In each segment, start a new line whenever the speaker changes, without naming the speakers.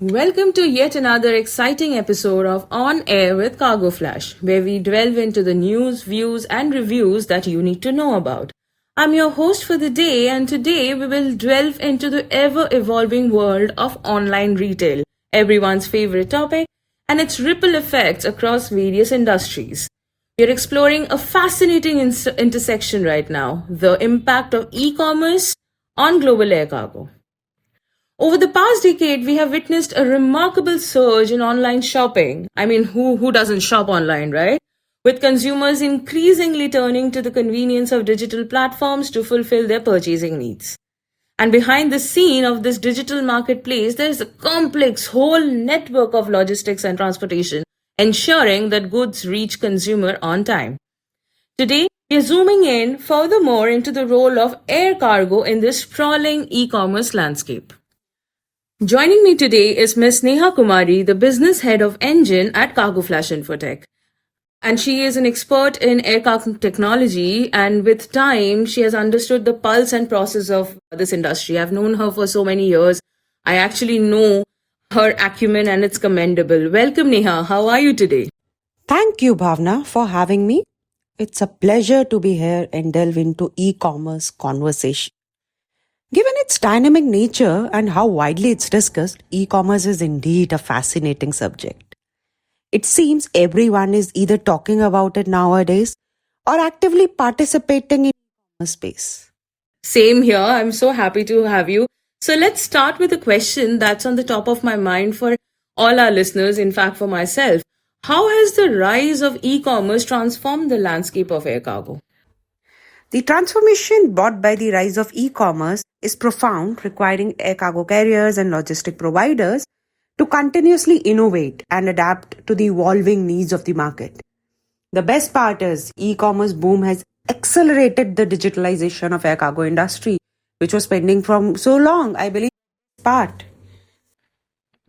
Welcome to yet another exciting episode of On Air with Cargo Flash, where we delve into the news, views, and reviews that you need to know about. I'm your host for the day, and today we will delve into the ever evolving world of online retail, everyone's favorite topic, and its ripple effects across various industries. We are exploring a fascinating intersection right now, the impact of e commerce on global air cargo. Over the past decade, we have witnessed a remarkable surge in online shopping. I mean, who doesn't shop online, right? With consumers increasingly turning to the convenience of digital platforms to fulfill their purchasing needs. And behind the scene of this digital marketplace, there is a complex whole network of logistics and transportation, ensuring that goods reach consumer on time. Today, we are zooming in furthermore into the role of air cargo in this sprawling e-commerce landscape. Joining me today is Ms. Neha Kumari, the business head of nGen at Cargo Flash Infotech. And she is an expert in air cargo technology, and with time, she has understood the pulse and process of this industry. I've known her for so many years. I actually know her acumen, and it's commendable. Welcome, Neha. How are you today?
Thank you, Bhavna, for having me. It's a pleasure to be here and delve into e-commerce conversation. Given its dynamic nature and how widely it's discussed, e-commerce is indeed a fascinating subject. It seems everyone is either talking about it nowadays or actively participating in e-commerce space.
Same here. I'm so happy to have you. So let's start with a question that's on the top of my mind for all our listeners, in fact, for myself. How has the rise of e-commerce transformed the landscape of air cargo?
The transformation brought by the rise of e-commerce is profound, requiring air cargo carriers and logistic providers to continuously innovate and adapt to the evolving needs of the market. The best part is e-commerce boom has accelerated the digitalization of air cargo industry, which was pending from so long. I believe part.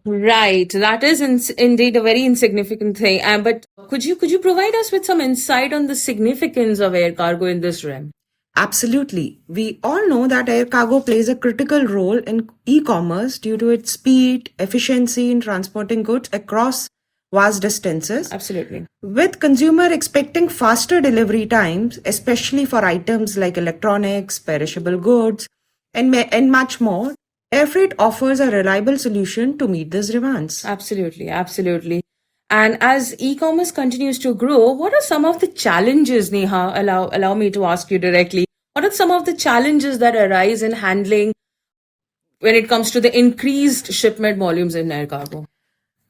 Right, that is indeed a very insignificant thing. But could you provide us with some insight on the significance of air cargo in this realm?
Absolutely. We all know that air cargo plays a critical role in e-commerce due to its speed, efficiency in transporting goods across vast distances.
Absolutely.
With consumer expecting faster delivery times, especially for items like electronics, perishable goods, and much more, air freight offers a reliable solution to meet these demands.
Absolutely, absolutely. And as e-commerce continues to grow, what are some of the challenges, Neha? Allow me to ask you directly. What are some of the challenges that arise in handling when it comes to the increased shipment volumes in air cargo?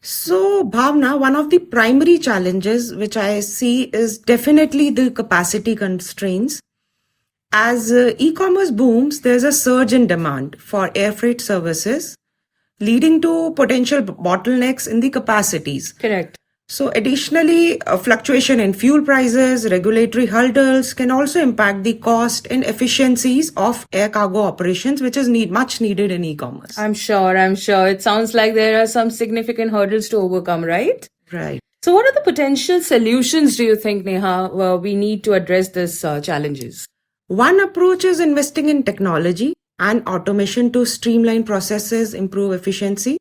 So, Bhavna, one of the primary challenges which I see is definitely the capacity constraints. As e-commerce booms, there's a surge in demand for air freight services, leading to potential bottlenecks in the capacities.
Correct.
So, additionally, a fluctuation in fuel prices, regulatory hurdles can also impact the cost and efficiencies of air cargo operations, which is much needed in e-commerce.
I'm sure. It sounds like there are some significant hurdles to overcome, right?
Right.
So, what are the potential solutions do you think, Neha, we need to address these challenges?
One approach is investing in technology and automation to streamline processes, improve efficiency.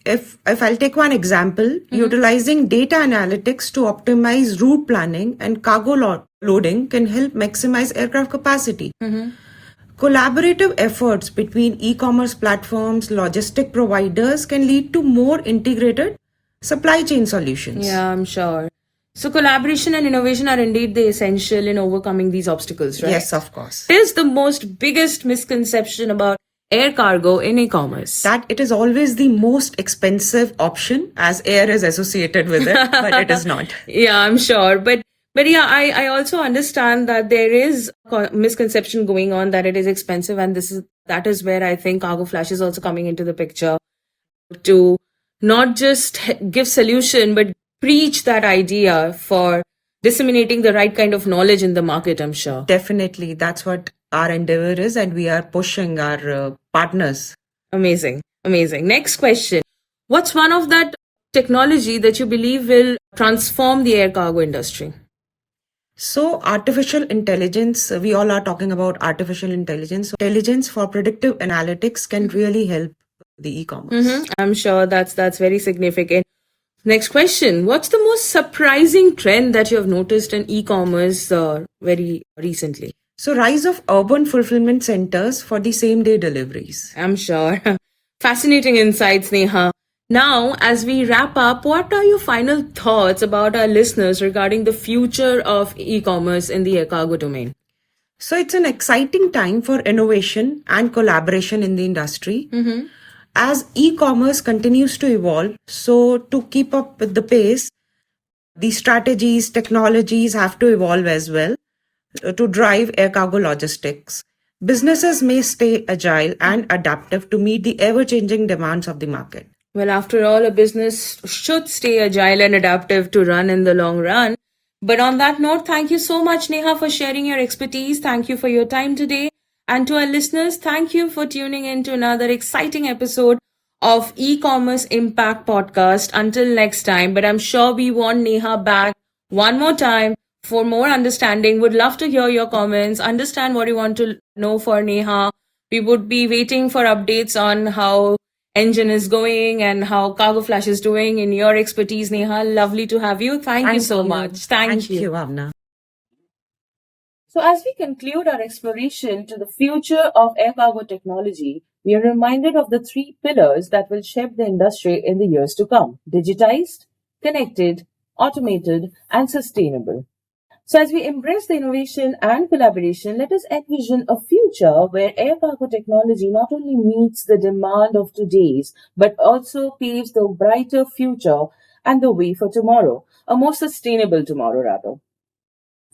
If I'll take one example, utilizing data analytics to optimize route planning and cargo loading can help maximize aircraft capacity. Collaborative efforts between e-commerce platforms, logistic providers can lead to more integrated supply chain solutions.
Yeah, I'm sure. So collaboration and innovation are indeed the essential in overcoming these obstacles, right?
Yes, of course.
Here's the most biggest misconception about air cargo in e-commerce.
That it is always the most expensive option as air is associated with it, but it is not.
Yeah, I'm sure. But yeah, I also understand that there is a misconception going on that it is expensive, and that is where I think Cargo Flash is also coming into the picture to not just give solution, but preach that idea for disseminating the right kind of knowledge in the market, I'm sure.
Definitely. That's what our endeavor is, and we are pushing our partners.
Amazing. Next question. What's one of that technology that you believe will transform the air cargo industry?
So artificial intelligence, we all are talking about artificial intelligence. Intelligence for predictive analytics can really help the e-commerce.
I'm sure that's very significant. Next question. What's the most surprising trend that you have noticed in e-commerce very recently?
So rise of urban fulfillment centers for the same day deliveries.
I'm sure. Fascinating insights, Neha. Now, as we wrap up, what are your final thoughts about our listeners regarding the future of e-commerce in the air cargo domain?
So it's an exciting time for innovation and collaboration in the industry. As e-commerce continues to evolve, so to keep up with the pace, the strategies, technologies have to evolve as well to drive air cargo logistics. Businesses may stay agile and adaptive to meet the ever-changing demands of the market.
Well, after all, a business should stay agile and adaptive to run in the long run. But on that note, thank you so much, Neha, for sharing your expertise. Thank you for your time today. And to our listeners, thank you for tuning in to another exciting episode of E-Commerce Impact Podcast. Until next time, but I'm sure we want Neha back one more time for more understanding. Would love to hear your comments, understand what you want to know for Neha. We would be waiting for updates on how nGen is going and how Cargo Flash is doing in your expertise, Neha. Lovely to have you. Thank you so much. Thank you.
Bhavna.
So, as we conclude our exploration to the future of air cargo technology, we are reminded of the three pillars that will shape the industry in the years to come: digitized, connected, automated, and sustainable. So, as we embrace the innovation and collaboration, let us envision a future where air cargo technology not only meets the demand of today's, but also paves the brighter future and the way for tomorrow, a more sustainable tomorrow, rather.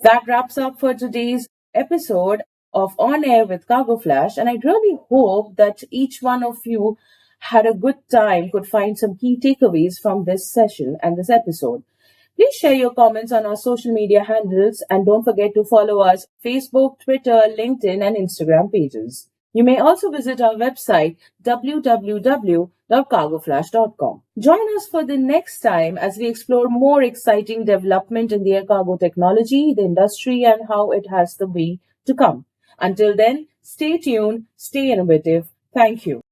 That wraps up for today's episode of On Air with Cargo Flash, and I really hope that each one of you had a good time, could find some key takeaways from this session and this episode. Please share your comments on our social media handles and don't forget to follow us Facebook, Twitter, LinkedIn, and Instagram pages. You may also visit our website www.cargoflash.com. Join us for the next time as we explore more exciting development in the air cargo technology, the industry, and how it has the way to come. Until then, stay tuned, stay innovative. Thank you.